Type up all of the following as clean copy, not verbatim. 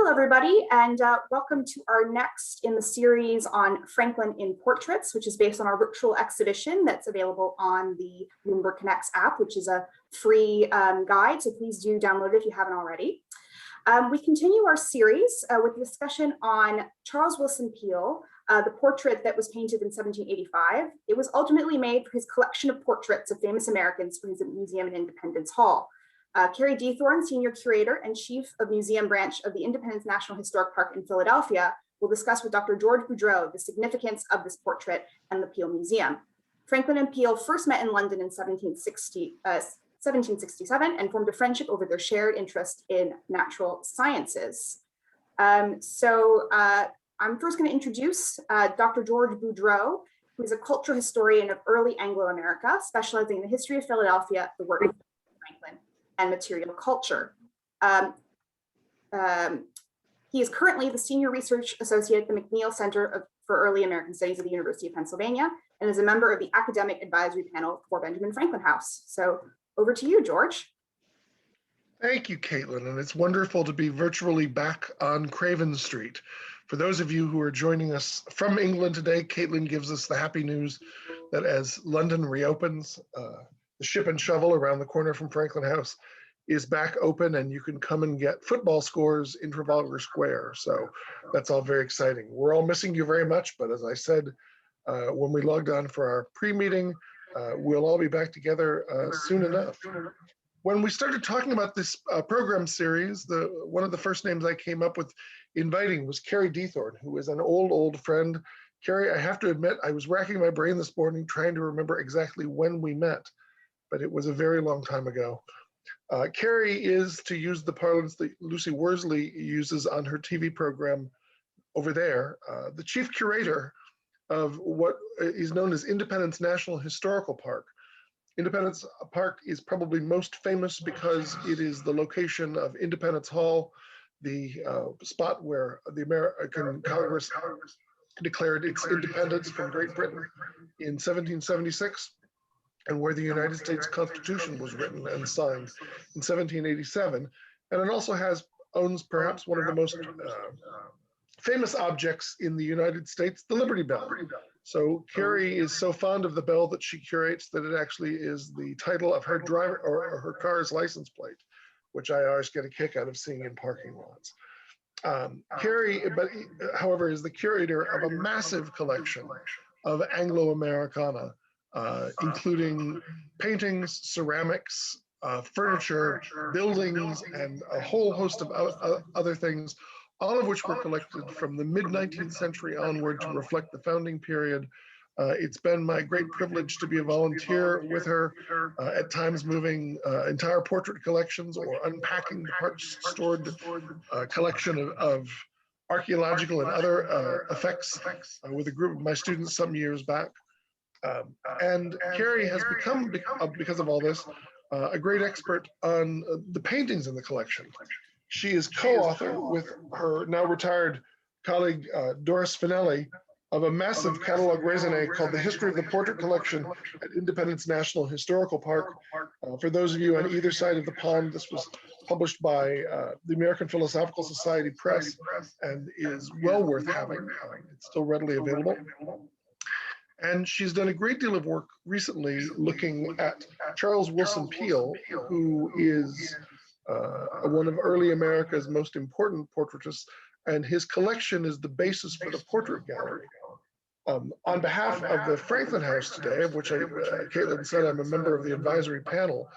Hello, everybody, and welcome to our next in the series on Franklin in Portraits, which is based on our virtual exhibition that's available on the Bloomberg Connects app, which is a free guide, so please do download it if you haven't already. We continue our series with a discussion on Charles Willson Peale, the portrait that was painted in 1785. It was ultimately made for his collection of portraits of famous Americans for his museum in Independence Hall. Karie Diethorn, Senior Curator and Chief of Museum Branch of the Independence National Historic Park in Philadelphia, will discuss with Dr. George Boudreau the significance of this portrait and the Peale Museum. Franklin and Peale first met in London in 1767 and formed a friendship over their shared interest in natural sciences. I'm first going to introduce Dr. George Boudreau, who is a cultural historian of early Anglo-America, specializing in the history of Philadelphia, the work of Franklin, and material culture. He is currently the Senior Research Associate at the McNeil Center for Early American Studies at the University of Pennsylvania, and is a member of the Academic Advisory Panel for Benjamin Franklin House. So over to you, George. Thank you, Caitlin, and it's wonderful to be virtually back on Craven Street. For those of you who are joining us from England today, Caitlin gives us the happy news that as London reopens, the Ship and Shovel around the corner from Franklin House is back open, and you can come and get football scores in Trafalgar Square. So that's all very exciting. We're all missing you very much, but as I said, when we logged on for our pre-meeting, we'll all be back together soon enough. When we started talking about this program series, one of the first names I came up with inviting was Karie Diethorn, who is an old friend. Karie, I have to admit, I was racking my brain this morning trying to remember exactly when we met, but it was a very long time ago. Karie is, to use the parlance that Lucy Worsley uses on her TV program over there, the chief curator of what is known as Independence National Historical Park. Independence Park is probably most famous because it is the location of Independence Hall, the spot where the American Congress declared its independence from Great Britain in 1776. And where the United States Constitution was written and signed in 1787. And it also owns perhaps one of the most famous objects in the United States, the Liberty Bell. So Karie is so fond of the bell that she curates that it actually is the title of her driver or her car's license plate, which I always get a kick out of seeing in parking lots. Karie, however, is the curator of a massive collection of Anglo-Americana, including paintings, ceramics, furniture, buildings, and a whole host of other things, all of which were collected from the mid-19th century onward to reflect the founding period. It's been my great privilege to be a volunteer with her, at times moving entire portrait collections or unpacking the parts-stored collection of archaeological and other effects with a group of my students some years back. And Karie has become, because of all this, a great expert on the paintings in the collection. She is co-author with her now retired colleague, Doris Finelli, of a massive catalog raisonné called The History of the Portrait Collection at Independence National Historical Park. For those of you on either side of the pond, this was published by the American Philosophical Society Press and is well worth having. It's still readily available. And she's done a great deal of work recently looking at Charles Willson Peale, who is one of early America's most important portraitists, and his collection is the basis for the portrait gallery. On behalf of the Franklin House today, of which Caitlin said I'm a member of the advisory panel,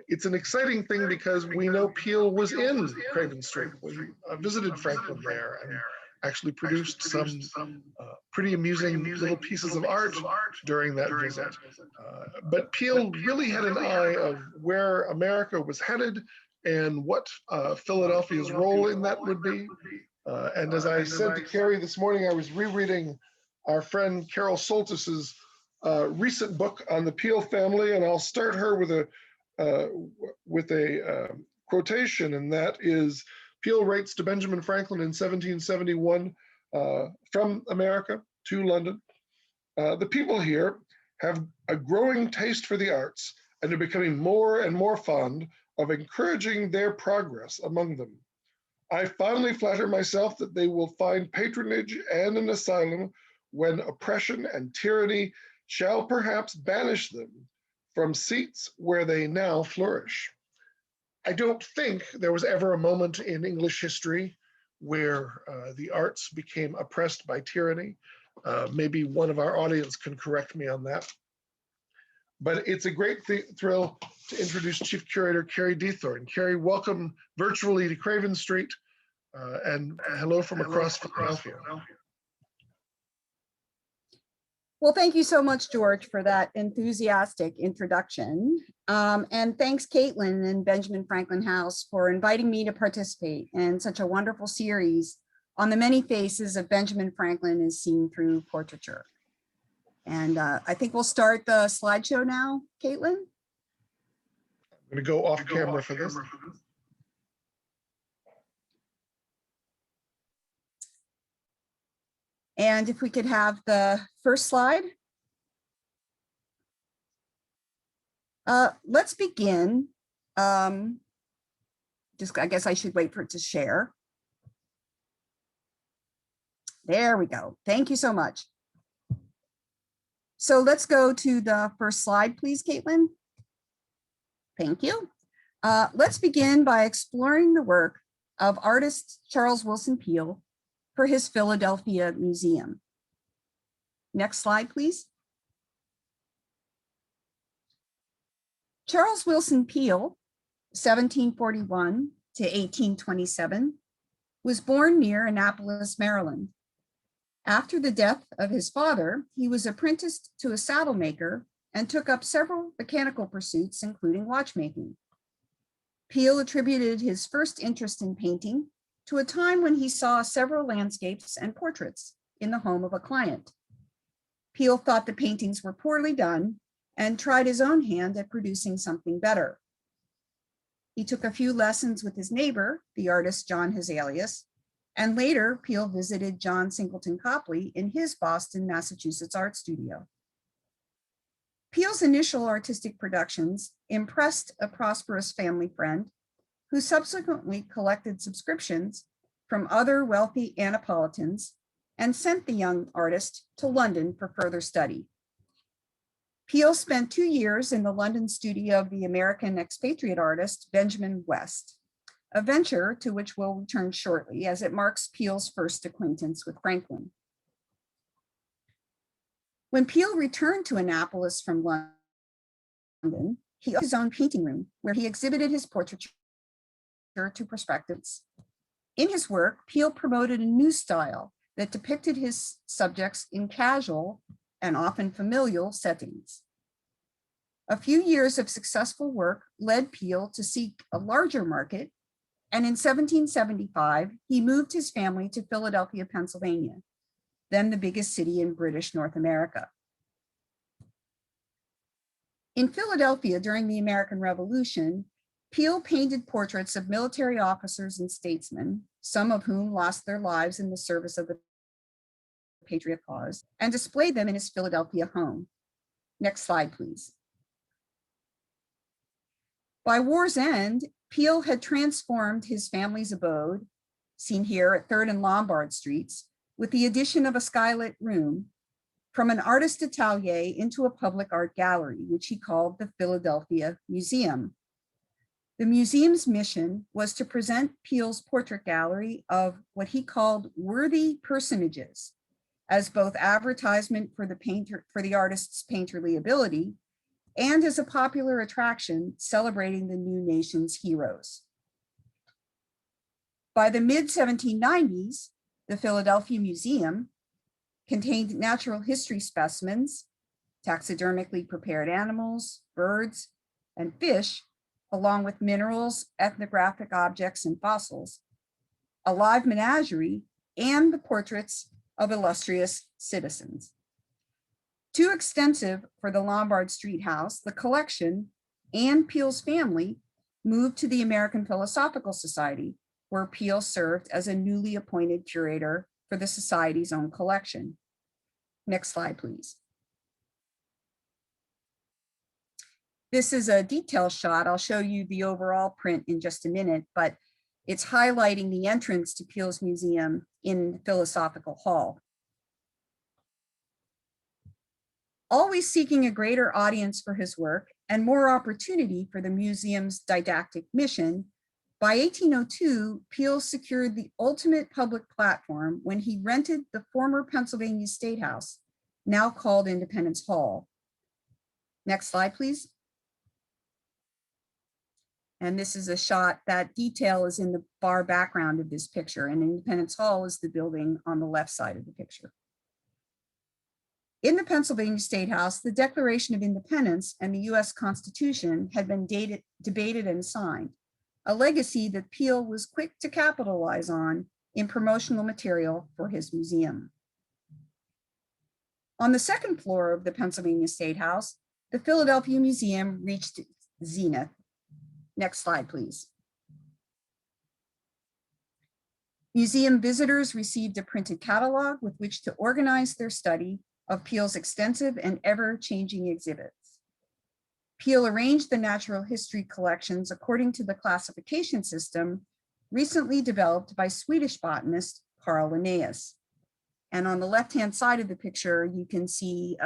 it's an exciting thing because we know Peale was in Craven Street. We visited Franklin there and actually produced some pretty amusing little pieces of art during that visit. But Peale really had an eye of where America was headed and what Philadelphia's role in that would be. And as I said to Karie this morning, I was rereading our friend Carol Soltis's recent book on the Peale family, and I'll start her with a quotation, and that is, Peale writes to Benjamin Franklin in 1771 from America to London. The people here have a growing taste for the arts and are becoming more and more fond of encouraging their progress among them. I fondly flatter myself that they will find patronage and an asylum when oppression and tyranny shall perhaps banish them from seats where they now flourish. I don't think there was ever a moment in English history where the arts became oppressed by tyranny. Maybe one of our audience can correct me on that. But it's a great thrill to introduce Chief Curator Karie Diethorn. Karie, welcome virtually to Craven Street, and hello from across Philadelphia. Well, thank you so much, George, for that enthusiastic introduction. And thanks, Caitlin and Benjamin Franklin House for inviting me to participate in such a wonderful series on the many faces of Benjamin Franklin as seen through portraiture. And I think we'll start the slideshow now, Caitlin. I'm going to go off camera for this. And if we could have the first slide. Let's begin. I guess I should wait for it to share. There we go. Thank you so much. So let's go to the first slide, please, Caitlin. Thank you. Let's begin by exploring the work of artist Charles Willson Peale for his Philadelphia Museum. Next slide, please. Charles Willson Peale, 1741 to 1827, was born near Annapolis, Maryland. After the death of his father, he was apprenticed to a saddle maker and took up several mechanical pursuits, including watchmaking. Peale attributed his first interest in painting to a time when he saw several landscapes and portraits in the home of a client. Peale thought the paintings were poorly done and tried his own hand at producing something better. He took a few lessons with his neighbor, the artist John Hazelius, and later Peale visited John Singleton Copley in his Boston, Massachusetts art studio. Peale's initial artistic productions impressed a prosperous family friend who subsequently collected subscriptions from other wealthy Annapolitans and sent the young artist to London for further study. Peale spent 2 years in the London studio of the American expatriate artist Benjamin West, a venture to which we'll return shortly as it marks Peale's first acquaintance with Franklin. When Peale returned to Annapolis from London, he opened his own painting room where he exhibited his portraiture to prospectors. In his work, Peale promoted a new style that depicted his subjects in casual and often familial settings. A few years of successful work led Peale to seek a larger market, and in 1775, he moved his family to Philadelphia, Pennsylvania, then the biggest city in British North America. In Philadelphia during the American Revolution, Peale painted portraits of military officers and statesmen, some of whom lost their lives in the service of the patriot cause, and displayed them in his Philadelphia home. Next slide, please. By war's end, Peale had transformed his family's abode, seen here at 3rd and Lombard Streets, with the addition of a skylit room, from an artist atelier into a public art gallery, which he called the Philadelphia Museum. The museum's mission was to present Peale's portrait gallery of what he called worthy personages, as both advertisement for the artist's painterly ability and as a popular attraction celebrating the new nation's heroes. By the mid-1790s, the Philadelphia Museum contained natural history specimens, taxidermically prepared animals, birds, and fish, along with minerals, ethnographic objects, and fossils, a live menagerie, and the portraits of illustrious citizens. Too extensive for the Lombard Street house, the collection and Peale's family moved to the American Philosophical Society, where Peale served as a newly appointed curator for the society's own collection. Next slide, please. This is a detail shot. I'll show you the overall print in just a minute, but It's highlighting the entrance to Peale's museum in the Philosophical Hall. Always seeking a greater audience for his work and more opportunity for the museum's didactic mission, by 1802, Peale secured the ultimate public platform when he rented the former Pennsylvania State House, now called Independence Hall. Next slide, please. And this is a shot. That detail is in the far background of this picture, and Independence Hall is the building on the left side of the picture. In the Pennsylvania State House, the Declaration of Independence and the US Constitution had been debated and signed, a legacy that Peale was quick to capitalize on in promotional material for his museum. On the second floor of the Pennsylvania State House, the Philadelphia Museum reached its zenith. Next slide, please. Museum visitors received a printed catalog with which to organize their study of Peale's extensive and ever-changing exhibits. Peale arranged the natural history collections according to the classification system recently developed by Swedish botanist Carl Linnaeus. And on the left-hand side of the picture, you can see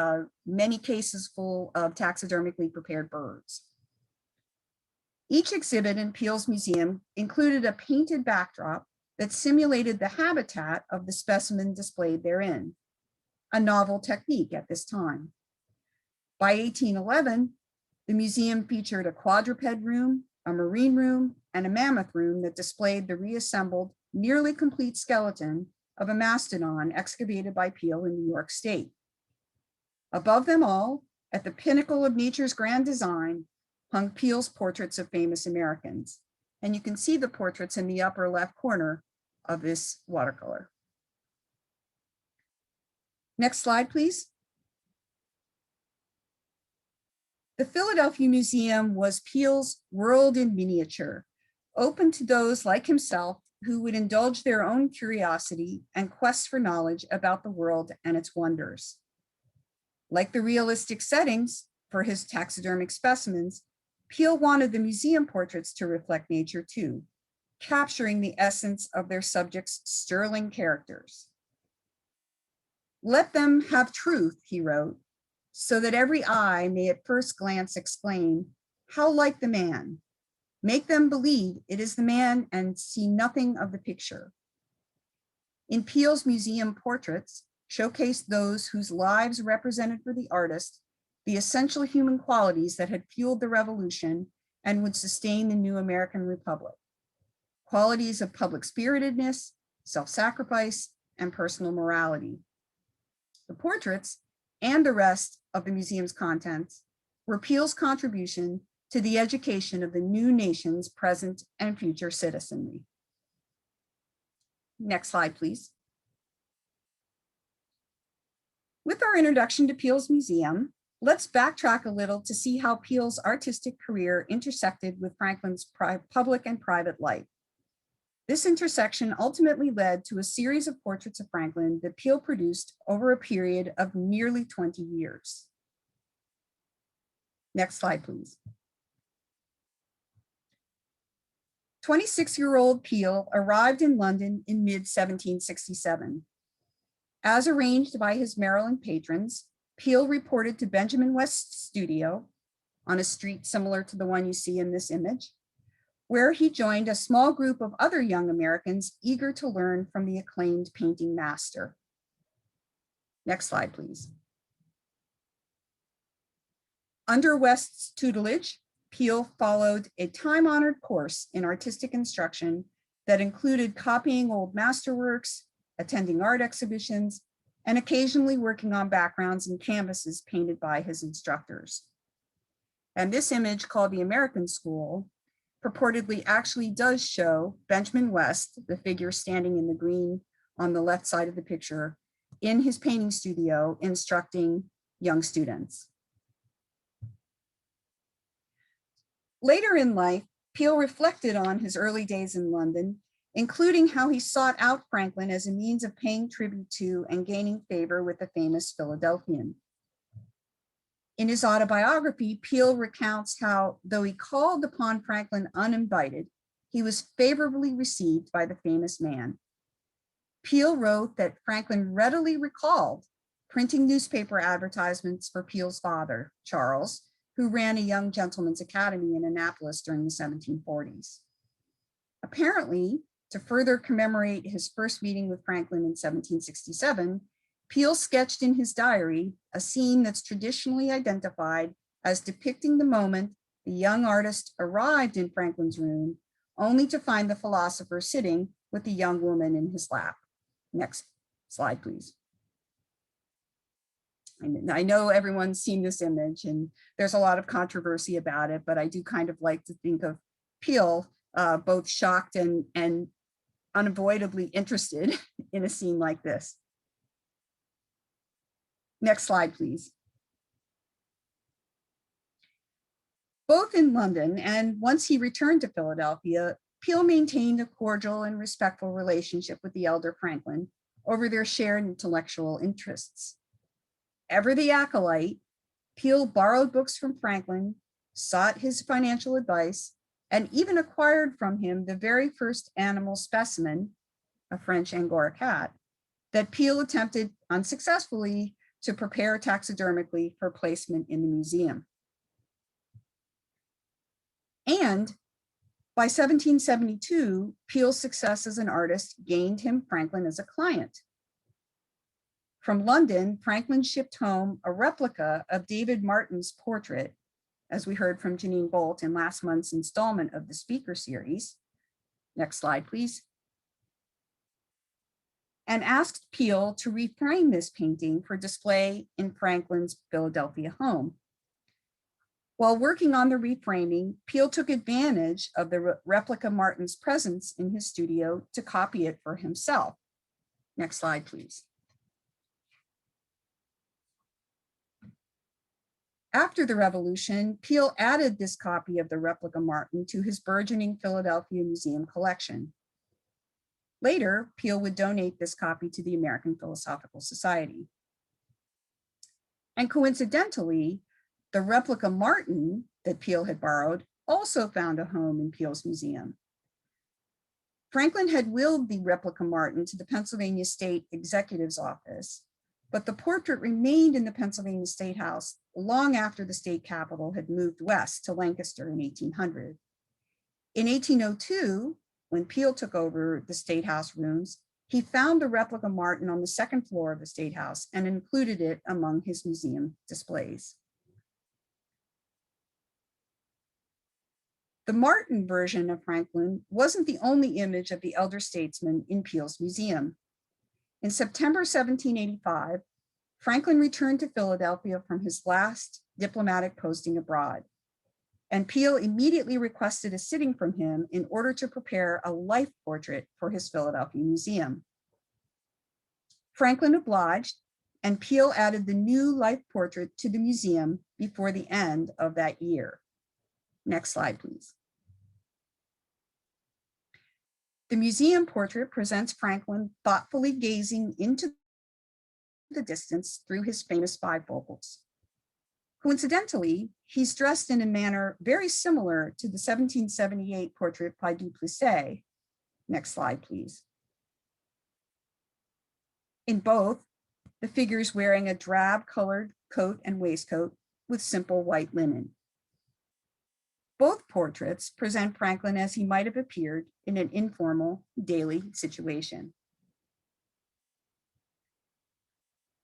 many cases full of taxidermically prepared birds. Each exhibit in Peale's museum included a painted backdrop that simulated the habitat of the specimen displayed therein, a novel technique at this time. By 1811, the museum featured a quadruped room, a marine room, and a mammoth room that displayed the reassembled, nearly complete skeleton of a mastodon excavated by Peale in New York State. Above them all, at the pinnacle of nature's grand design, hung Peale's portraits of famous Americans. And you can see the portraits in the upper left corner of this watercolor. Next slide, please. The Philadelphia Museum was Peale's world in miniature, open to those like himself who would indulge their own curiosity and quest for knowledge about the world and its wonders. Like the realistic settings for his taxidermic specimens, Peale wanted the museum portraits to reflect nature too, capturing the essence of their subjects' sterling characters. "Let them have truth," he wrote, "so that every eye may at first glance exclaim, 'How like the man!' Make them believe it is the man and see nothing of the picture." In Peale's museum portraits showcased those whose lives represented for the artist the essential human qualities that had fueled the revolution and would sustain the new American Republic. Qualities of public spiritedness, self-sacrifice, and personal morality. The portraits and the rest of the museum's contents were Peale's contribution to the education of the new nation's present and future citizenry. Next slide, please. With our introduction to Peale's museum, let's backtrack a little to see how Peale's artistic career intersected with Franklin's public and private life. This intersection ultimately led to a series of portraits of Franklin that Peale produced over a period of nearly 20 years. Next slide, please. 26-year-old Peale arrived in London in mid-1767. As arranged by his Maryland patrons, Peale reported to Benjamin West's studio on a street similar to the one you see in this image, where he joined a small group of other young Americans eager to learn from the acclaimed painting master. Next slide, please. Under West's tutelage, Peale followed a time-honored course in artistic instruction that included copying old masterworks, attending art exhibitions, and occasionally working on backgrounds and canvases painted by his instructors. And this image, called the American School, purportedly actually does show Benjamin West, the figure standing in the green on the left side of the picture, in his painting studio instructing young students. Later in life, Peale reflected on his early days in London, including how he sought out Franklin as a means of paying tribute to and gaining favor with the famous Philadelphian. In his autobiography, Peale recounts how, though he called upon Franklin uninvited, he was favorably received by the famous man. Peale wrote that Franklin readily recalled printing newspaper advertisements for Peale's father, Charles, who ran a young gentleman's academy in Annapolis during the 1740s. Apparently, to further commemorate his first meeting with Franklin in 1767, Peale sketched in his diary a scene that's traditionally identified as depicting the moment the young artist arrived in Franklin's room, only to find the philosopher sitting with the young woman in his lap. Next slide, please. I know everyone's seen this image and there's a lot of controversy about it, but I do kind of like to think of Peale both shocked and unavoidably interested in a scene like this. Next slide, please. Both in London and once he returned to Philadelphia, Peale maintained a cordial and respectful relationship with the elder Franklin over their shared intellectual interests. Ever the acolyte, Peale borrowed books from Franklin, sought his financial advice, and even acquired from him the very first animal specimen, a French Angora cat, that Peale attempted unsuccessfully to prepare taxidermically for placement in the museum. And by 1772, Peale's success as an artist gained him Franklin as a client. From London, Franklin shipped home a replica of David Martin's portrait, as we heard from Janine Bolt in last month's installment of the speaker series. Next slide, please. And asked Peale to reframe this painting for display in Franklin's Philadelphia home. While working on the reframing, Peale took advantage of the replica Martin's presence in his studio to copy it for himself. Next slide, please. After the revolution, Peale added this copy of the replica Martin to his burgeoning Philadelphia Museum collection. Later, Peale would donate this copy to the American Philosophical Society. And coincidentally, the replica Martin that Peale had borrowed also found a home in Peale's museum. Franklin had willed the replica Martin to the Pennsylvania State Executive's office, but the portrait remained in the Pennsylvania State House long after the state capital had moved west to Lancaster in 1800. In 1802, when Peale took over the State House rooms, he found the replica Martin on the second floor of the State House and included it among his museum displays. The Martin version of Franklin wasn't the only image of the elder statesman in Peale's museum. In September 1785, Franklin returned to Philadelphia from his last diplomatic posting abroad, and Peale immediately requested a sitting from him in order to prepare a life portrait for his Philadelphia museum. Franklin obliged, and Peale added the new life portrait to the museum before the end of that year. Next slide, please. The museum portrait presents Franklin thoughtfully gazing into the distance through his famous bifocals. Coincidentally, he's dressed in a manner very similar to the 1778 portrait by Duplessis. Next slide, please. In both, the figure's wearing a drab-colored coat and waistcoat with simple white linen. Both portraits present Franklin as he might have appeared in an informal daily situation.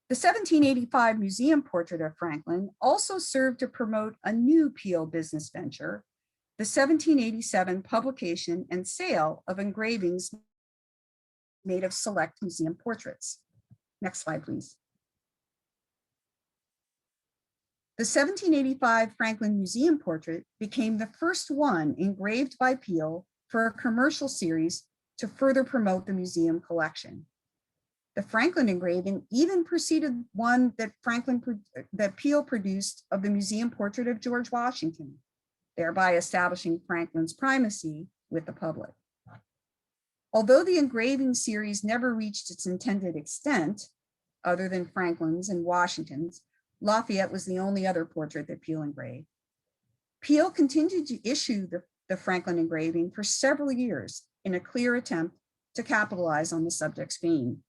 The 1785 museum portrait of Franklin also served to promote a new Peale business venture, the 1787 publication and sale of engravings made of select museum portraits. Next slide, please. The 1785 Franklin Museum portrait became the first one engraved by Peale for a commercial series to further promote the museum collection. The Franklin engraving even preceded one that Peale produced of the museum portrait of George Washington, thereby establishing Franklin's primacy with the public. Although the engraving series never reached its intended extent, other than Franklin's and Washington's, Lafayette was the only other portrait that Peale engraved. Peale continued to issue the the Franklin engraving for several years in a clear attempt to capitalize on the subject's fame.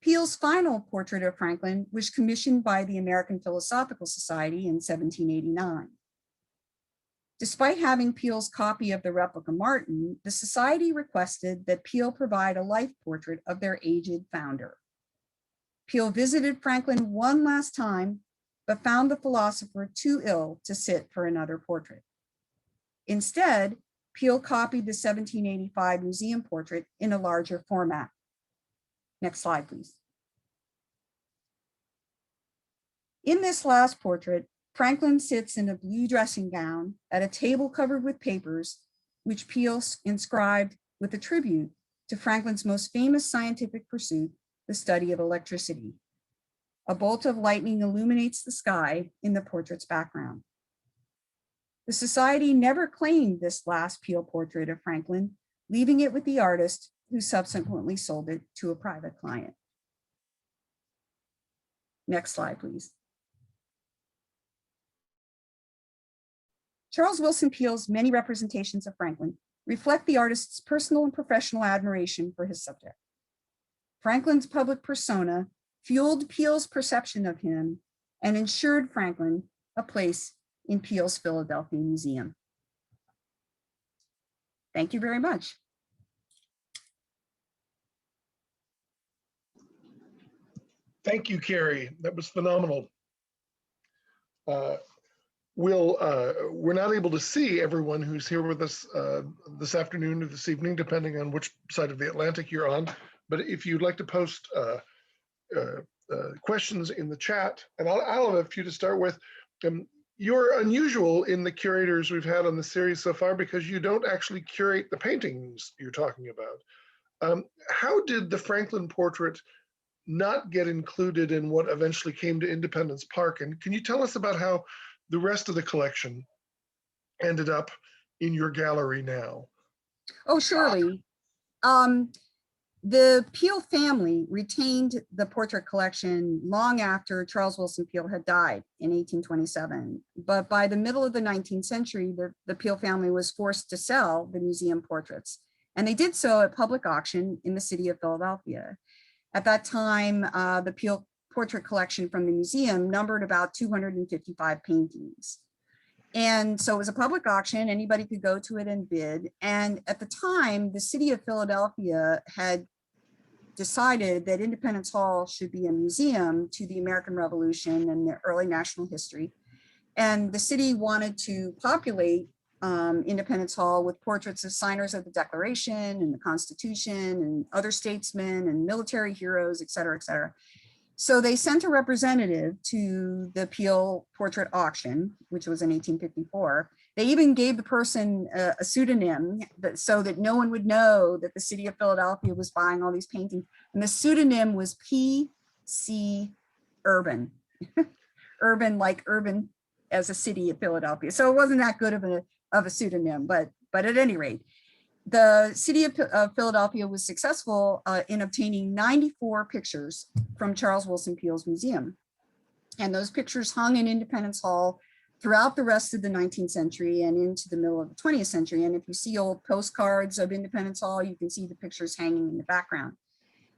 Peale's final portrait of Franklin was commissioned by the American Philosophical Society in 1789. Despite having Peale's copy of the replica Martin, the Society requested that Peale provide a life portrait of their aged founder. Peale visited Franklin one last time, but found the philosopher too ill to sit for another portrait. Instead, Peale copied the 1785 museum portrait in a larger format. Next slide, please. In this last portrait, Franklin sits in a blue dressing gown at a table covered with papers, which Peale inscribed with a tribute to Franklin's most famous scientific pursuit, the study of electricity. A bolt of lightning illuminates the sky in the portrait's background. The Society never claimed this last Peale portrait of Franklin, leaving it with the artist, who subsequently sold it to a private client. Next slide, please. Charles Willson Peale's many representations of Franklin reflect the artist's personal and professional admiration for his subject. Franklin's public persona fueled Peale's perception of him and ensured Franklin a place in Peale's Philadelphia Museum. Thank you very much. Thank you, Karie. That was phenomenal. We're not able to see everyone who's here with us this afternoon or this evening, depending on which side of the Atlantic you're on. But if you'd like to post questions in the chat, and I'll have a few to start with. You're unusual in the curators we've had on the series so far because you don't actually curate the paintings you're talking about. How did the Franklin portrait not get included in what eventually came to Independence Park? And can you tell us about how the rest of the collection ended up in your gallery now? Oh, surely. The Peale family retained the portrait collection long after Charles Willson Peale had died in 1827. But by the middle of the 19th century, the Peale family was forced to sell the museum portraits. And they did so at public auction in the city of Philadelphia. At that time, the Peale portrait collection from the museum numbered about 255 paintings. And so it was a public auction, anybody could go to it and bid. And at the time, the city of Philadelphia had decided that Independence Hall should be a museum to the American Revolution and the early national history. And the city wanted to populate Independence Hall with portraits of signers of the Declaration and the Constitution and other statesmen and military heroes, et cetera, et cetera. So they sent a representative to the Peale portrait auction, which was in 1854. They even gave the person a pseudonym so that no one would know that the city of Philadelphia was buying all these paintings. And the pseudonym was P.C. Urban. Urban, like urban as a city of Philadelphia. So it wasn't that good of a pseudonym, but at any rate, the city of Philadelphia was successful in obtaining 94 pictures from Charles Willson Peale's museum. And those pictures hung in Independence Hall throughout the rest of the 19th century and into the middle of the 20th century. And if you see old postcards of Independence Hall, you can see the pictures hanging in the background.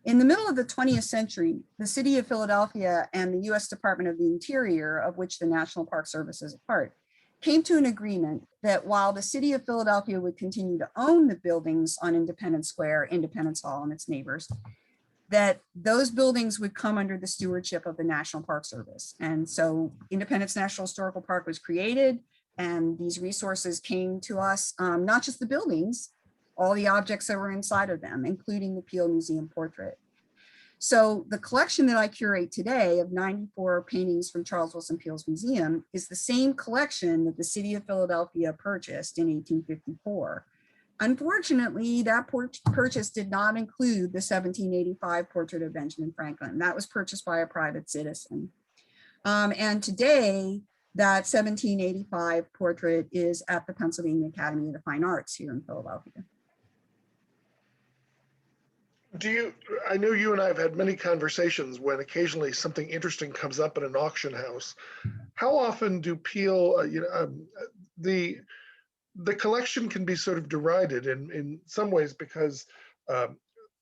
In the middle of the 20th century, the city of Philadelphia and the US Department of the Interior, of which the National Park Service is a part, came to an agreement that while the city of Philadelphia would continue to own the buildings on Independence Square, Independence Hall and its neighbors, that those buildings would come under the stewardship of the National Park Service. And so Independence National Historical Park was created, and these resources came to us, not just the buildings, all the objects that were inside of them, including the Peale Museum portrait. So the collection that I curate today of 94 paintings from Charles Willson Peale's museum is the same collection that the city of Philadelphia purchased in 1854. Unfortunately, that purchase did not include the 1785 portrait of Benjamin Franklin. That was purchased by a private citizen. And today, that 1785 portrait is at the Pennsylvania Academy of the Fine Arts here in Philadelphia. I know you and I have had many conversations when occasionally something interesting comes up at an auction house. How often do Peale, the collection can be sort of derided in some ways because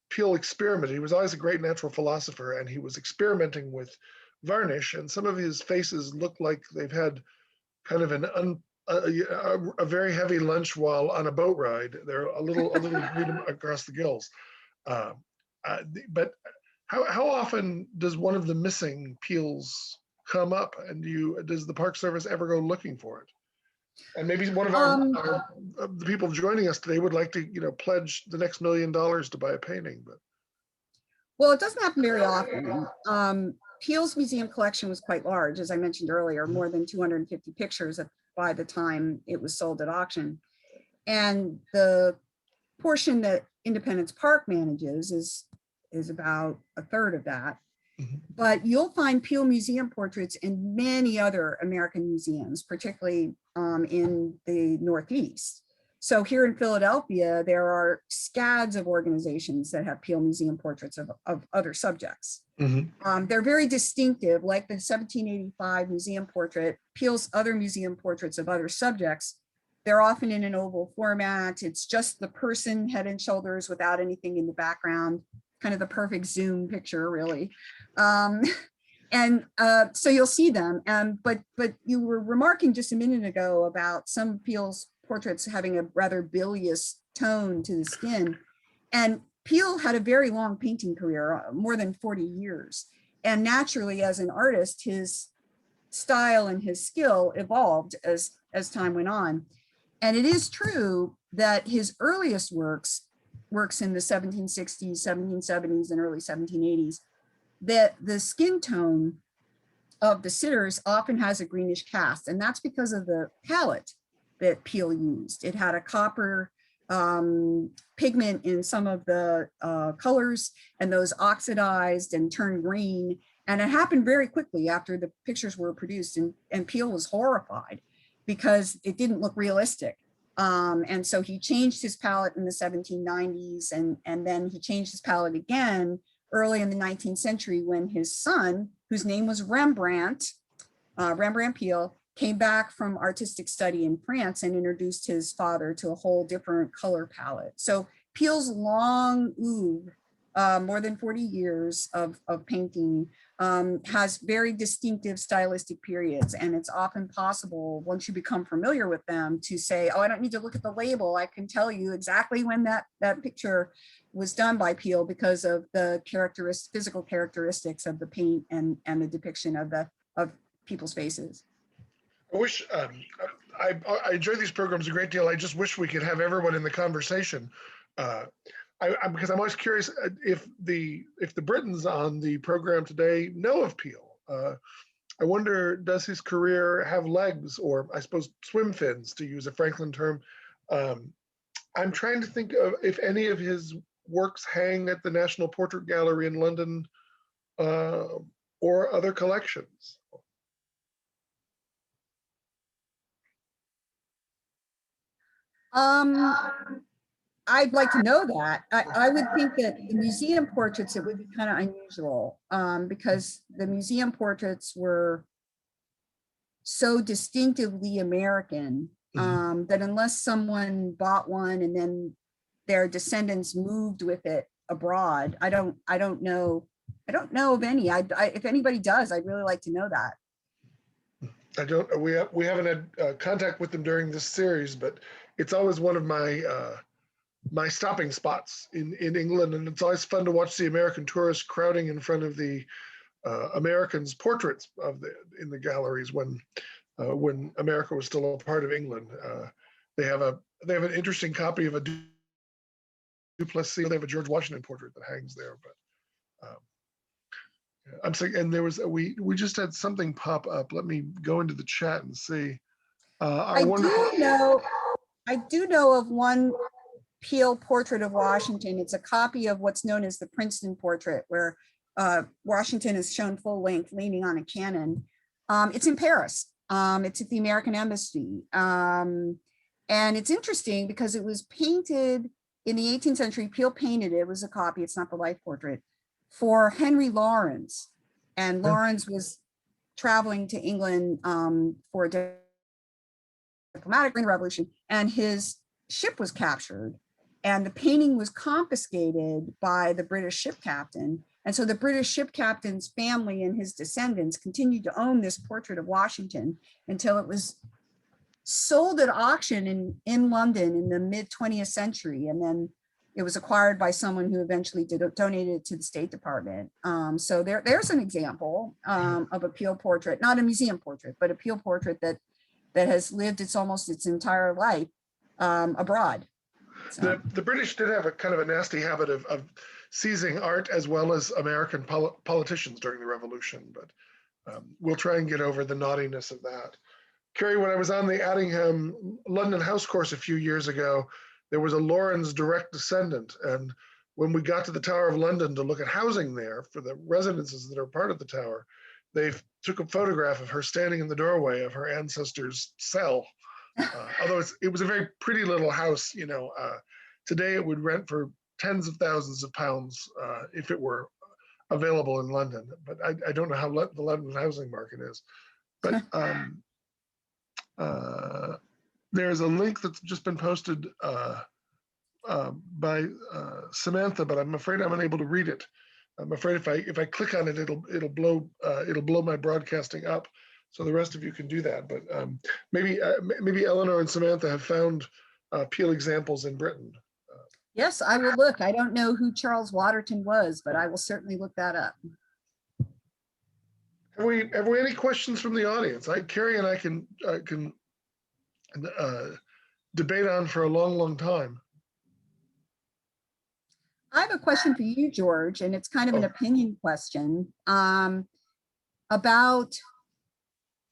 Peale Experiment, he was always a great natural philosopher and he was experimenting with varnish, and some of his faces look like they've had kind of a very heavy lunch while on a boat ride. They're a little green across the gills. But how often does one of the missing Peales come up, and does the Park Service ever go looking for it? And maybe one of the people joining us today would like to, pledge the next $1 million to buy a painting. But well, it doesn't happen very often. Peale's museum collection was quite large, as I mentioned earlier, more than 250 pictures by the time it was sold at auction. And the portion that Independence Park manages is about a third of that. Mhm. But you'll find Peale Museum portraits in many other American museums, particularly in the Northeast. So here in Philadelphia, there are scads of organizations that have Peale Museum portraits of other subjects. Mhm. They're very distinctive, like the 1785 museum portrait. Peale's other museum portraits of other subjects, they're often in an oval format. It's just the person head and shoulders without anything in the background, kind of the perfect zoom picture, really. So you'll see them. But you were remarking just a minute ago about some of Peale's portraits having a rather bilious tone to the skin. And Peale had a very long painting career, more than 40 years. And naturally, as an artist, his style and his skill evolved as time went on. And it is true that his earliest works in the 1760s, 1770s, and early 1780s, that the skin tone of the sitters often has a greenish cast. And that's because of the palette that Peale used. It had a copper pigment in some of the colors, and those oxidized and turned green. And it happened very quickly after the pictures were produced, and Peale was horrified because it didn't look realistic. And so he changed his palette in the 1790s, and then he changed his palette again early in the 19th century when his son, whose name was Rembrandt Peale, came back from artistic study in France and introduced his father to a whole different color palette. So Peale's long oeuvre, more than 40 years of painting, has very distinctive stylistic periods. And it's often possible, once you become familiar with them, to say, oh, I don't need to look at the label. I can tell you exactly when that picture was done by Peale because of the physical characteristics of the paint and the depiction of people's faces. I wish I enjoy these programs a great deal. I just wish we could have everyone in the conversation. Because I'm always curious if the Britons on the program today know of Peale. I wonder, does his career have legs, or I suppose swim fins, to use a Franklin term? I'm trying to think of if any of his works hang at the National Portrait Gallery in London or other collections. I'd like to know that. I would think that the museum portraits, it would be kind of unusual because the museum portraits were so distinctively American that unless someone bought one and then their descendants moved with it abroad, I don't know of any. If anybody does, I'd really like to know that. I don't. We haven't had contact with them during this series, but it's always one of my stopping spots in England, and it's always fun to watch the American tourists crowding in front of the Americans' portraits in the galleries when America was still a part of England. They have an interesting copy of a Duplessis. They have a George Washington portrait that hangs there, but. I'm saying, and there was we just had something pop up. Let me go into the chat and see. I do know of one Peale portrait of Washington. It's a copy of what's known as the Princeton portrait, where Washington is shown full length leaning on a cannon. It's in Paris. It's at the American Embassy. And it's interesting because it was painted in the 18th century, Peale painted, it was a copy, it's not the life portrait, for Henry Lawrence. And Lawrence was traveling to England for a diplomatic revolution, and his ship was captured, and the painting was confiscated by the British ship captain. And so the British ship captain's family and his descendants continued to own this portrait of Washington until it was sold at auction in London in the mid 20th century. And then it was acquired by someone who eventually donated it to the State Department. So there's an example of a Peale portrait, not a museum portrait, but a Peale portrait that has lived almost its entire life abroad. So. The British did have a kind of a nasty habit of seizing art as well as American politicians during the Revolution, but we'll try and get over the naughtiness of that. Karie, when I was on the Addingham London House course a few years ago, there was a Lawrence direct descendant. And when we got to the Tower of London to look at housing there for the residences that are part of the tower, they took a photograph of her standing in the doorway of her ancestor's cell. Although it was a very pretty little house, you know, today it would rent for tens of thousands of pounds if it were available in London. But I don't know how the London housing market is. But there's a link that's just been posted by Samantha, but I'm afraid I'm unable to read it. I'm afraid if I click on it, it'll blow my broadcasting up. So the rest of you can do that. But maybe Eleanor and Samantha have found Peale examples in Britain. Yes, I will look. I don't know who Charles Waterton was, but I will certainly look that up. Have we any questions from the audience? Karie and I can debate on for a long time. I have a question for you, George, and it's kind of an opinion question about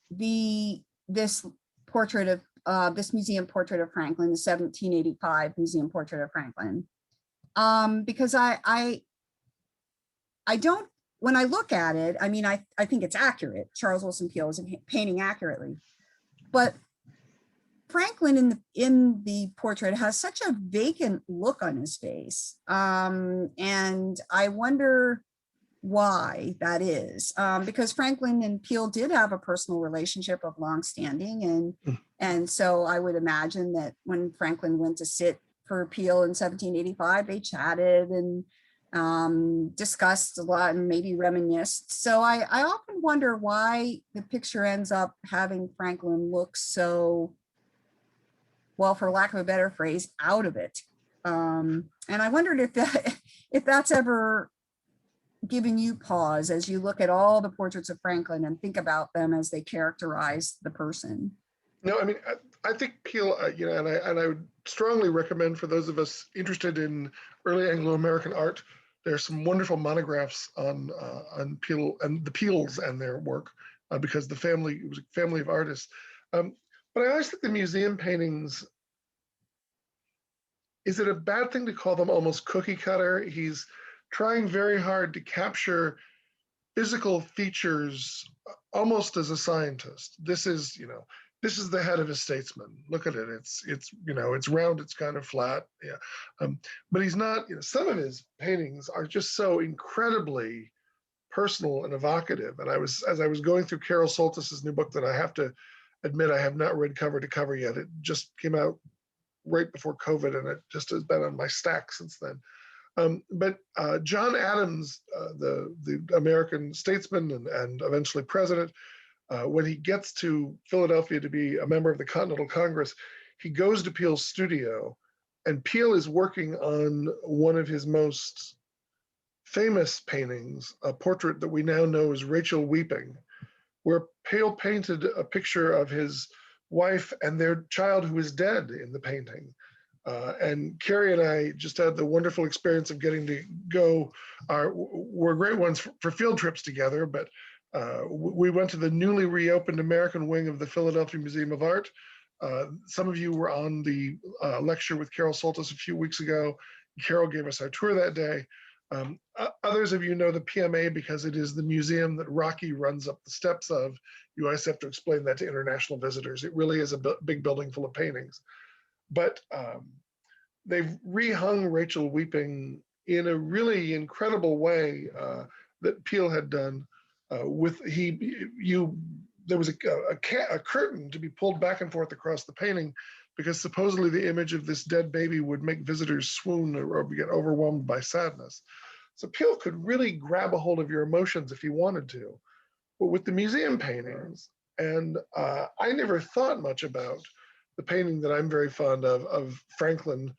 this portrait of this museum portrait of Franklin, the 1785 museum portrait of Franklin, because I don't, when I look at it, I mean, I think it's accurate. Charles Willson Peale is painting accurately, but Franklin in the portrait has such a vacant look on his face, and I wonder why that is, because Franklin and Peale did have a personal relationship of long standing, and so I would imagine that when Franklin went to sit for Peale in 1785, they chatted and discussed a lot and maybe reminisced. So I often wonder why the picture ends up having Franklin look so, well, for lack of a better phrase, out of it. And I wondered if that's ever given you pause as you look at all the portraits of Franklin and think about them as they characterize the person. No, I mean, I think Peale, you know, and I would strongly recommend for those of us interested in early Anglo-American art, there's some wonderful monographs on Peale and the Peales and their work, because it was a family of artists. But I always think the museum paintings, is it a bad thing to call them almost cookie cutter? He's trying very hard to capture physical features almost as a scientist. This is the head of a statesman. Look at it. It's it's round. It's kind of flat. Yeah. But he's not. You know, some of his paintings are just so incredibly personal and evocative. And as I was going through Carol Soltis's new book that I have to admit I have not read cover to cover yet. It just came out right before COVID, and it just has been on my stack since then. But John Adams, the American statesman and eventually president, when he gets to Philadelphia to be a member of the Continental Congress, he goes to Peale's studio, and Peale is working on one of his most famous paintings, a portrait that we now know as Rachel Weeping, where Peale painted a picture of his wife and their child who is dead in the painting. And Karie and I just had the wonderful experience of getting to go. We're great ones for field trips together, but we went to the newly reopened American wing of the Philadelphia Museum of Art. Some of you were on the lecture with Carol Soltis a few weeks ago. Carol gave us our tour that day. Others of you know the PMA because it is the museum that Rocky runs up the steps of. You always have to explain that to international visitors. It really is a big building full of paintings. But they've rehung Rachel weeping in a really incredible way that Peale had done. There was a curtain to be pulled back and forth across the painting because supposedly the image of this dead baby would make visitors swoon or get overwhelmed by sadness. So Peale could really grab a hold of your emotions if he wanted to. But with the museum paintings, and I never thought much about the painting that I'm very fond of Franklin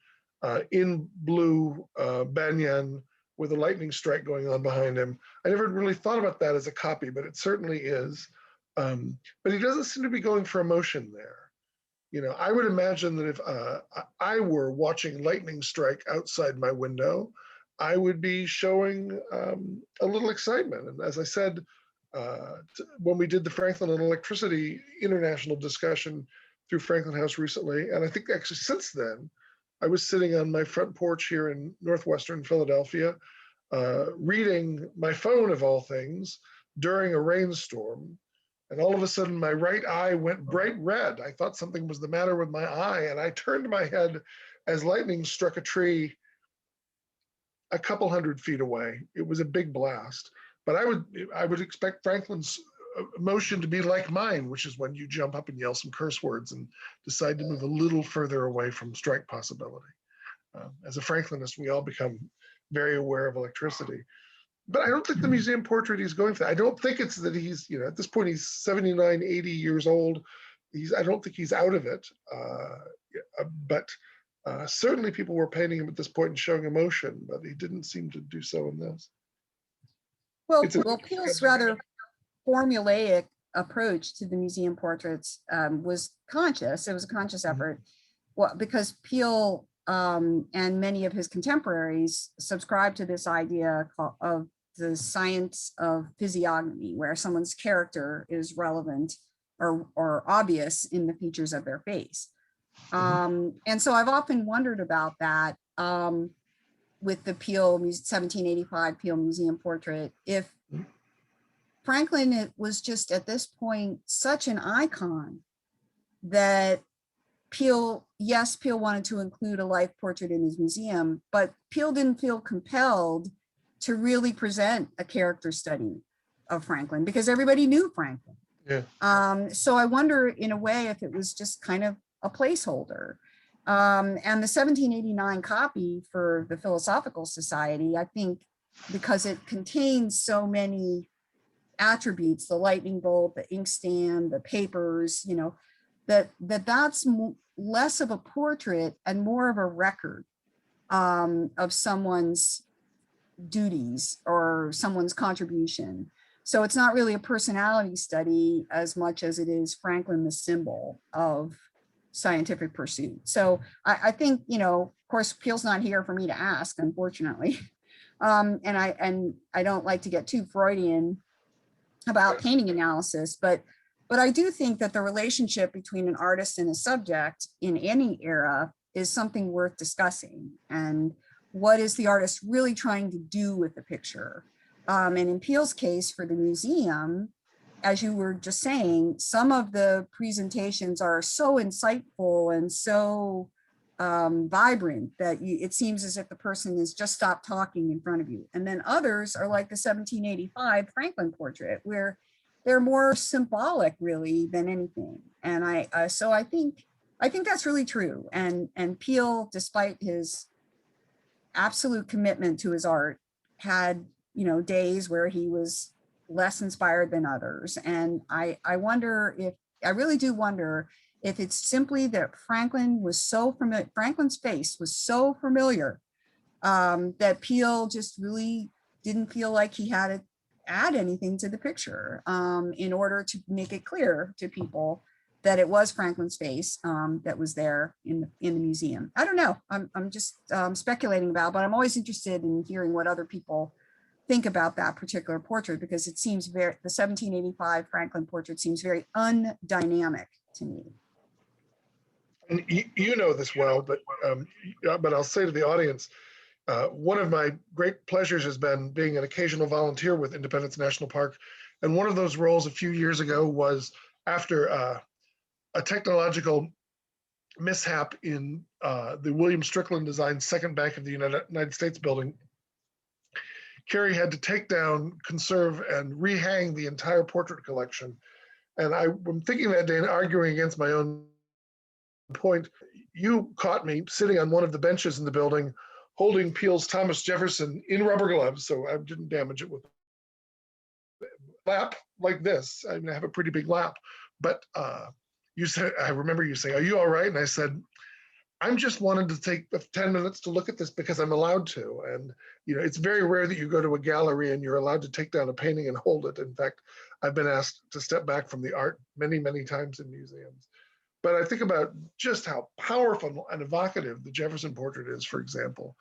in blue banyan with a lightning strike going on behind him. I never really thought about that as a copy, but it certainly is. But he doesn't seem to be going for emotion there. You know, I would imagine that if I were watching lightning strike outside my window, I would be showing a little excitement. And as I said, when we did the Franklin and electricity international discussion through Franklin House recently, and I think actually since then, I was sitting on my front porch here in Northwestern Philadelphia, reading my phone of all things during a rainstorm. And all of a sudden my right eye went bright red. I thought something was the matter with my eye, and I turned my head as lightning struck a tree a couple 100 feet away. It was a big blast. But I would expect Franklin's emotion to be like mine, which is when you jump up and yell some curse words and decide to move a little further away from strike possibility. As a Franklinist, we all become very aware of electricity. But I don't think the museum portrait he's going for. I don't think it's that he's, you know, at this point he's 79, 80 years old. I don't think he's out of it. But certainly people were painting him at this point and showing emotion, but he didn't seem to do so in this. Well, Peale's rather formulaic approach to the museum portraits was conscious. It was a conscious effort. Well, because Peale and many of his contemporaries subscribed to this idea of the science of physiognomy, where someone's character is relevant or obvious in the features of their face. And so I've often wondered about that with the Peale 1785 Peale Museum portrait, if Franklin was just at this point such an icon that Peale wanted to include a life portrait in his museum, but Peale didn't feel compelled to really present a character study of Franklin because everybody knew Franklin. Yeah. So I wonder in a way if it was just kind of a placeholder. And the 1789 copy for the Philosophical Society, I think because it contains so many attributes, the lightning bolt, the inkstand, the papers, you know, that's less of a portrait and more of a record of someone's duties or someone's contribution. So it's not really a personality study as much as it is Franklin, the symbol of scientific pursuit. So I think, you know, of course, Peale's not here for me to ask, unfortunately. And I don't like to get too Freudian about painting analysis, but I do think that the relationship between an artist and a subject in any era is something worth discussing. And what is the artist really trying to do with the picture? And in Peale's case for the museum, as you were just saying, some of the presentations are so insightful and so vibrant that it seems as if the person has just stopped talking in front of you. And then others are like the 1785 Franklin portrait, where they're more symbolic really than anything. And so I think that's really true. And Peale, despite his absolute commitment to his art, had, you know, days where he was less inspired than others. And I really do wonder if it's simply that Franklin's face was so familiar that Peale just really didn't feel like he had to add anything to the picture in order to make it clear to people that it was Franklin's face that was there in the museum. I don't know. I'm just speculating about, but I'm always interested in hearing what other people think about that particular portrait, because it seems the 1785 Franklin portrait seems very undynamic to me. And you know this well, but I'll say to the audience, one of my great pleasures has been being an occasional volunteer with Independence National Park. And one of those roles a few years ago was after a technological mishap in the William Strickland designed Second Bank of the United States building, Karie had to take down, conserve, and rehang the entire portrait collection. And I'm thinking that day and arguing against my own point. You caught me sitting on one of the benches in the building, holding Peale's Thomas Jefferson in rubber gloves, so I didn't damage it with a lap like this. I mean, I have a pretty big lap. But you said, I remember you saying, "Are you all right?" And I said, "I'm just wanted to take 10 minutes to look at this because I'm allowed to." And it's very rare that you go to a gallery and you're allowed to take down a painting and hold it. In fact, I've been asked to step back from the art many, many times in museums. But I think about just how powerful and evocative the Jefferson portrait is, for example,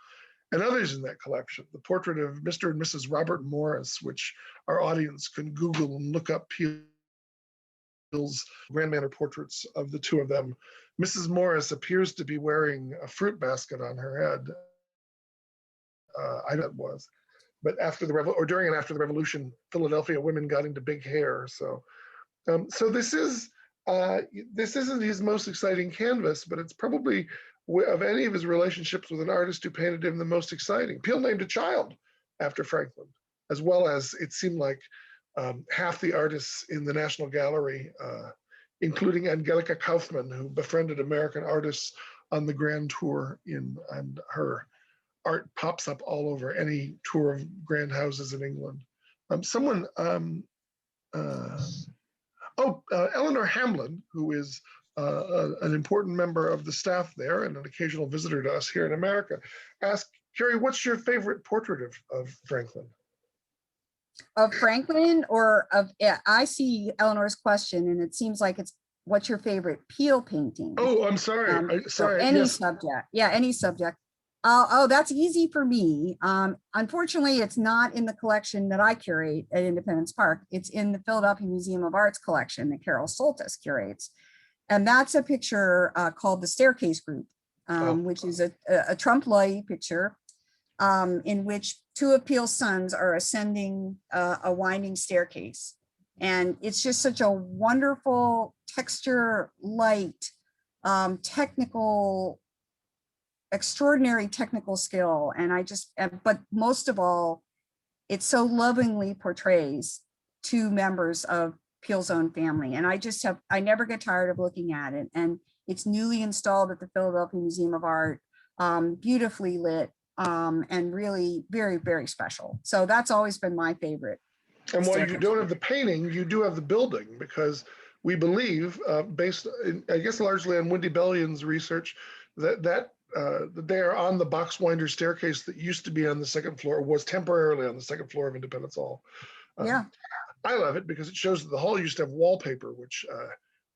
and others in that collection. The portrait of Mr. and Mrs. Robert Morris, which our audience can Google and look up Peale's Grand Manner portraits of the two of them. Mrs. Morris appears to be wearing a fruit basket on her head. I know it was. But during and after the Revolution, Philadelphia women got into big hair. So this isn't his most exciting canvas, but it's probably of any of his relationships with an artist who painted him the most exciting. Peale named a child after Franklin, as well as it seemed like half the artists in the National Gallery, including Angelica Kaufman, who befriended American artists on the Grand Tour, and her art pops up all over any tour of grand houses in England. Eleanor Hamlin, who is an important member of the staff there and an occasional visitor to us here in America, asked, "Karie, what's your favorite portrait of Franklin?" Of Franklin or of, yeah, I see Eleanor's question and it seems like it's, what's your favorite Peale painting? Oh, I'm sorry. Sorry. Any Yes. subject. Yeah, any subject. Oh, that's easy for me. Unfortunately, it's not in the collection that I curate at Independence Park. It's in the Philadelphia Museum of Art's collection that Carol Soltis curates. And that's a picture called The Staircase Group, which is a trompe-l'oeil picture in which two of Peale's sons are ascending a winding staircase. And it's just such a wonderful texture, light, extraordinary technical skill. And but most of all, it so lovingly portrays two members of Peale's own family. And I never get tired of looking at it. And it's newly installed at the Philadelphia Museum of Art, beautifully lit, and really very, very special. So that's always been my favorite. And while you don't have the painting, you do have the building, because we believe, based, I guess, largely on Wendy Bellion's research, that they are on the box winder staircase that used to be on the second floor, or was temporarily on the second floor of Independence Hall. Yeah. I love it because it shows that the hall used to have wallpaper, which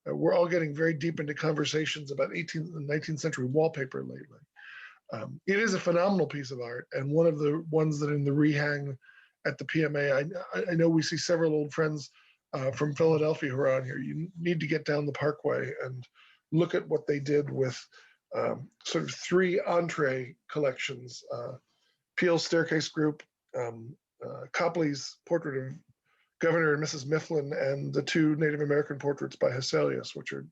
we're all getting very deep into conversations about 18th and 19th century wallpaper lately. It is a phenomenal piece of art, and one of the ones that in the rehang at the PMA, I know we see several old friends from Philadelphia who are on here. You need to get down the Parkway and look at what they did with sort of three entree collections: Peale's Staircase Group, Copley's portrait of Governor and Mrs. Mifflin, and the two Native American portraits by Hesselius, which are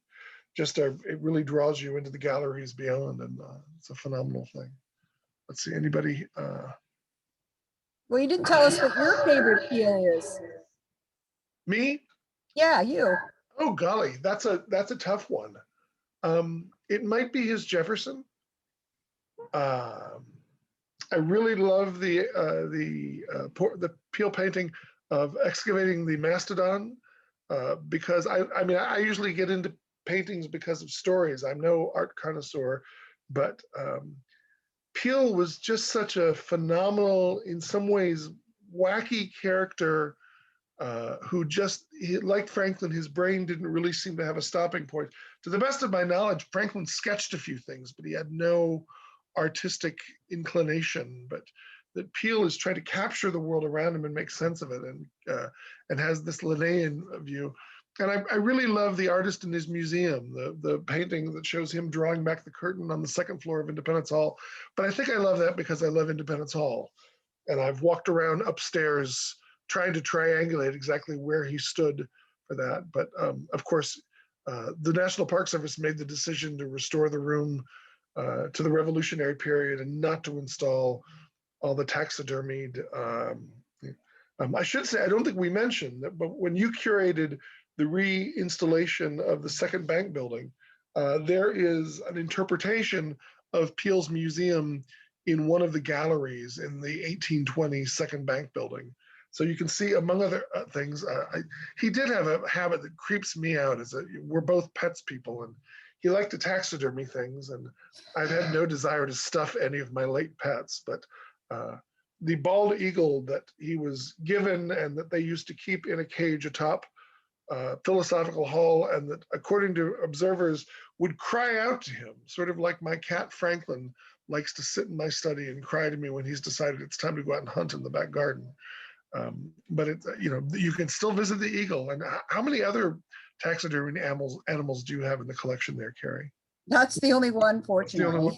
just it really draws you into the galleries beyond, and it's a phenomenal thing. Let's see, anybody? Well, you didn't tell us what your favorite Peale is. Me? Yeah, you. Oh golly, that's a tough one. It might be his Jefferson. I really love the Peale painting of excavating the mastodon, because I usually get into paintings because of stories. I'm no art connoisseur, but Peale was just such a phenomenal, in some ways, wacky character who like Franklin, his brain didn't really seem to have a stopping point. To the best of my knowledge, Franklin sketched a few things, but he had no artistic inclination. But that Peale is trying to capture the world around him and make sense of it, and has this Linnaean view. And I really love the artist in his museum, the painting that shows him drawing back the curtain on the second floor of Independence Hall. But I think I love that because I love Independence Hall. And I've walked around upstairs trying to triangulate exactly where he stood for that. But of course, the National Park Service made the decision to restore the room to the Revolutionary period and not to install all the taxidermied. I should say, I don't think we mentioned that, but when you curated the reinstallation of the second bank building, there is an interpretation of Peale's museum in one of the galleries in the 1820 second bank building. So you can see, among other things, he did have a habit that creeps me out. We're both pets people, and he liked to taxidermy things, and I've had no desire to stuff any of my late pets, but the bald eagle that he was given and that they used to keep in a cage atop Philosophical Hall, and that, according to observers, would cry out to him, sort of like my cat Franklin likes to sit in my study and cry to me when he's decided it's time to go out and hunt in the back garden. But you can still visit the eagle. And how many other taxidermy animals do you have in the collection there, Karie? That's the only one, fortunately. The only one.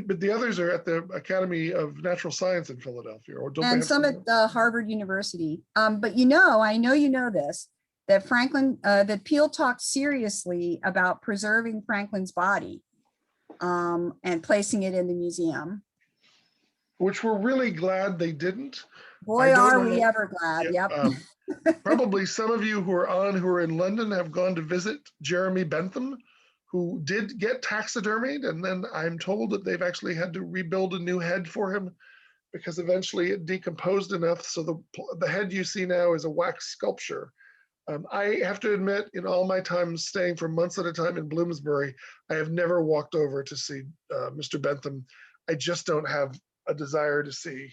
But the others are at the Academy of Natural Science in Philadelphia, or don't And some at Harvard University. But I know you know this, that that Peale talked seriously about preserving Franklin's body and placing it in the museum. Which we're really glad they didn't. Boy, are we ever glad. Yep. Probably some of you who are in London have gone to visit Jeremy Bentham, who did get taxidermied, and then I'm told that they've actually had to rebuild a new head for him because eventually it decomposed enough. So the head you see now is a wax sculpture. I have to admit, in all my time staying for months at a time in Bloomsbury, I have never walked over to see Mr. Bentham. I just don't have a desire to see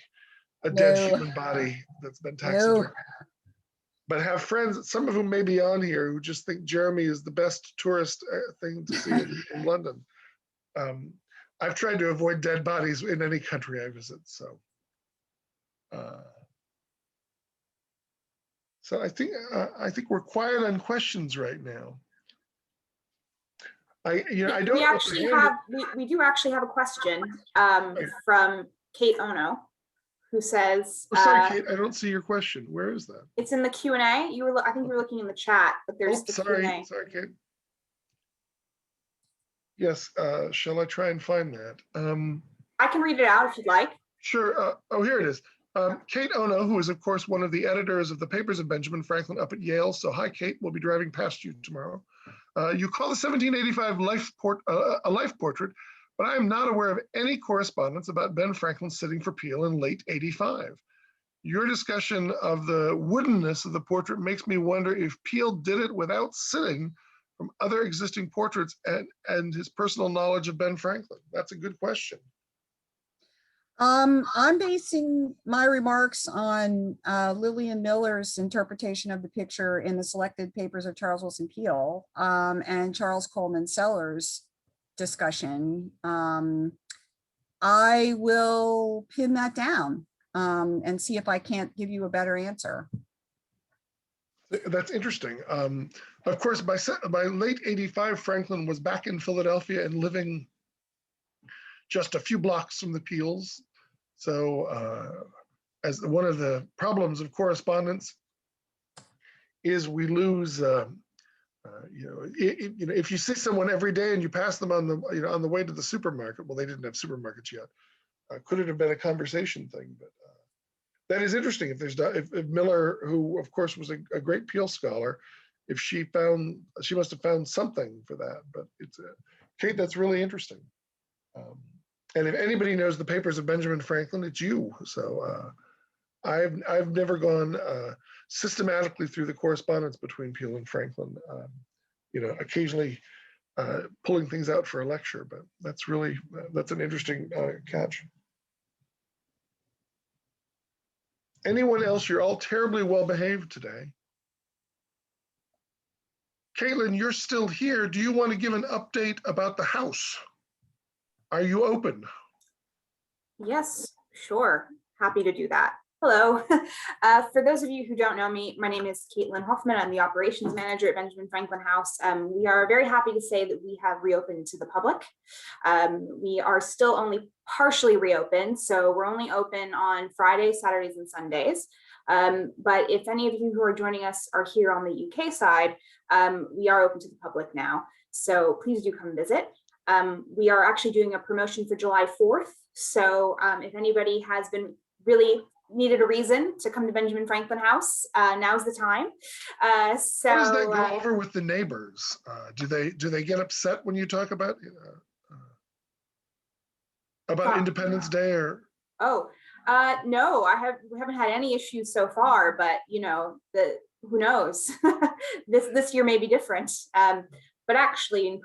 a dead human body that's been taxidermied. But have friends, some of whom may be on here, who just think Jeremy is the best tourist thing to see in London. I've tried to avoid dead bodies in any country I visit. So I think we're quiet on questions right now. We do actually have a question from Kate Ono, who says, sorry, Kate, I don't see your question. Where is that? It's in the Q&A. I think you were looking in the chat, but there's the Q&A. Sorry, Kate. Yes, shall I try and find that? I can read it out if you'd like. Sure. Here it is. Kate Ono, who is, of course, one of the editors of the Papers of Benjamin Franklin up at Yale. So hi, Kate. We'll be driving past you tomorrow. You call the 1785 a life portrait, but I am not aware of any correspondence about Ben Franklin sitting for Peale in late '85. Your discussion of the woodenness of the portrait makes me wonder if Peale did it without sitting from other existing portraits and his personal knowledge of Ben Franklin. That's a good question. I'm basing my remarks on Lillian Miller's interpretation of the picture in the selected papers of Charles Willson Peale and Charles Coleman Sellers' discussion. I will pin that down and see if I can't give you a better answer. That's interesting. Of course, by late '85, Franklin was back in Philadelphia and living just a few blocks from the Peales. So as one of the problems of correspondence is we lose, if you see someone every day and you pass them on the way to the supermarket, well, they didn't have supermarkets yet. Could it have been a conversation thing? But that is interesting. If Miller, who of course was a great Peale scholar, if she must have found something for that. But Kate, that's really interesting. And if anybody knows the papers of Benjamin Franklin, it's you. So I've never gone systematically through the correspondence between Peale and Franklin. Occasionally pulling things out for a lecture, but that's an interesting catch. Anyone else? You're all terribly well behaved today. Caitlin, you're still here. Do you want to give an update about the house? Are you open? Yes, sure. Happy to do that. Hello. For those of you who don't know me, my name is Caitlin Hoffman. I'm the operations manager at Benjamin Franklin House. We are very happy to say that we have reopened to the public. We are still only partially reopened, so we're only open on Fridays, Saturdays, and Sundays. But if any of you who are joining us are here on the UK side, we are open to the public now. So please do come visit. We are actually doing a promotion for July 4th. So if anybody has been really needed a reason to come to Benjamin Franklin House, now's the time. How does that go over with the neighbors? Do they get upset when you talk about Independence Day or? Oh, no, we haven't had any issues so far, but you know, who knows? this year may be different. But actually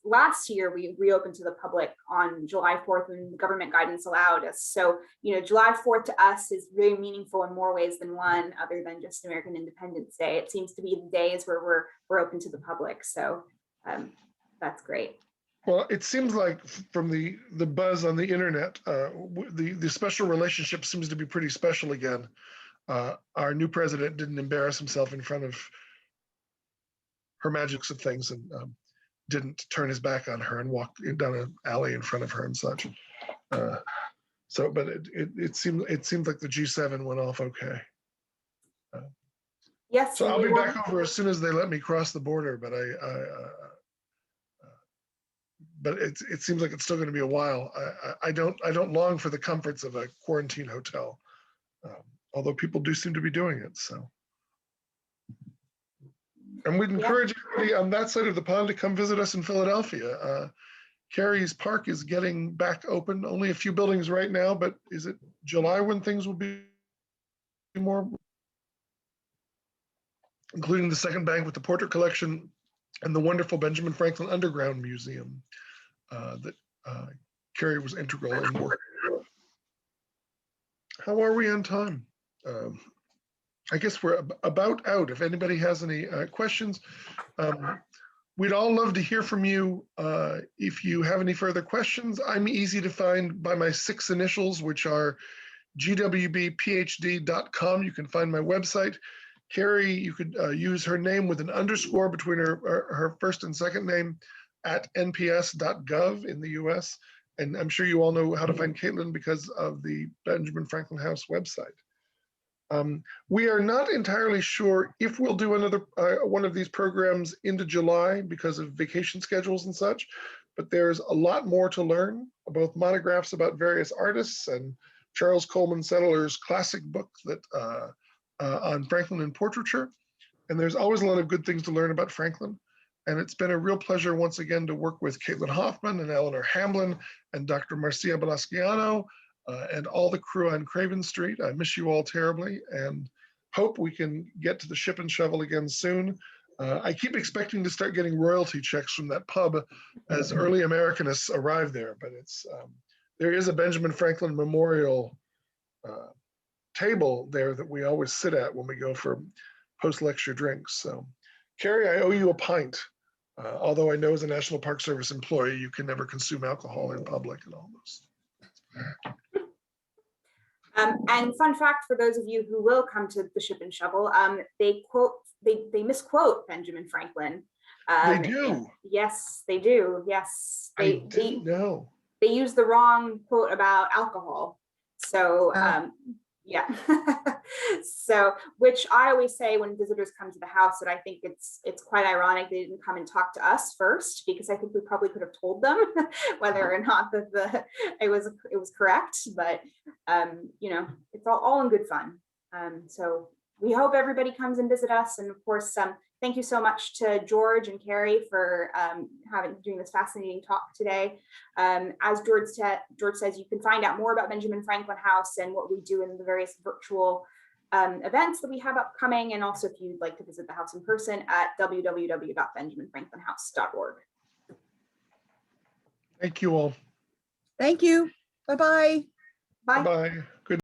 last year, we reopened to the public on July 4th when the government guidance allowed us. So, you know, July 4th to us is very meaningful in more ways than one, other than just American Independence Day. It seems to be the days where we're open to the public. So that's great. Well, it seems like from the buzz on the internet, the special relationship seems to be pretty special again. Our new president didn't embarrass himself in front of Her Majesty of things and didn't turn his back on her and walk down an alley in front of her and such. But it seemed like the G7 went off okay. Yes. So I'll be back over as soon as they let me cross the border, but it seems like it's still going to be a while. I don't long for the comforts of a quarantine hotel, although people do seem to be doing it. So, and we'd encourage everybody on that side of the pond to come visit us in Philadelphia. Carey's Park is getting back open. Only a few buildings right now, but is it July when things will be more, including the second bank with the portrait collection and the wonderful Benjamin Franklin Underground Museum that Karie was integral in working. How are we on time? I guess we're about out. If anybody has any questions, we'd all love to hear from you. If you have any further questions, I'm easy to find by my 6 initials, which are gwbphd.com. You can find my website. Karie, you could use her name with an underscore between her first and second name at nps.gov in the US. And I'm sure you all know how to find Caitlin because of the Benjamin Franklin House website. We are not entirely sure if we'll do another one of these programs into July because of vacation schedules and such, but there's a lot more to learn, both monographs about various artists and Charles Coleman Settler's classic book that on Franklin and portraiture. And there's always a lot of good things to learn about Franklin. And it's been a real pleasure once again to work with Caitlin Hoffman and Eleanor Hamblin and Dr. Marcia Belasciano and all the crew on Craven Street. I miss you all terribly and hope we can get to the ship and shovel again soon. I keep expecting to start getting royalty checks from that pub as early Americanists arrive there, but there is a Benjamin Franklin Memorial table there that we always sit at when we go for post-lecture drinks. So, Karie, I owe you a pint, although I know as a National Park Service employee, you can never consume alcohol in public and all those. And fun fact for those of you who will come to the Ship and Shovel, they misquote Benjamin Franklin. They do. Yes, they do. Yes, I didn't know. They use the wrong quote about alcohol. So yeah. So, which I always say when visitors come to the house that I think it's quite ironic they didn't come and talk to us first, because I think we probably could have told them whether or not that it was correct. But you know, it's all in good fun. So we hope everybody comes and visit us, and of course, thank you so much to George and Karie for doing this fascinating talk today. As George says, you can find out more about Benjamin Franklin House and what we do in the various virtual events that we have upcoming, and also if you'd like to visit the house in person at www.benjaminfranklinhouse.org. Thank you all. Thank you. Bye-bye. Bye. Bye-bye. Good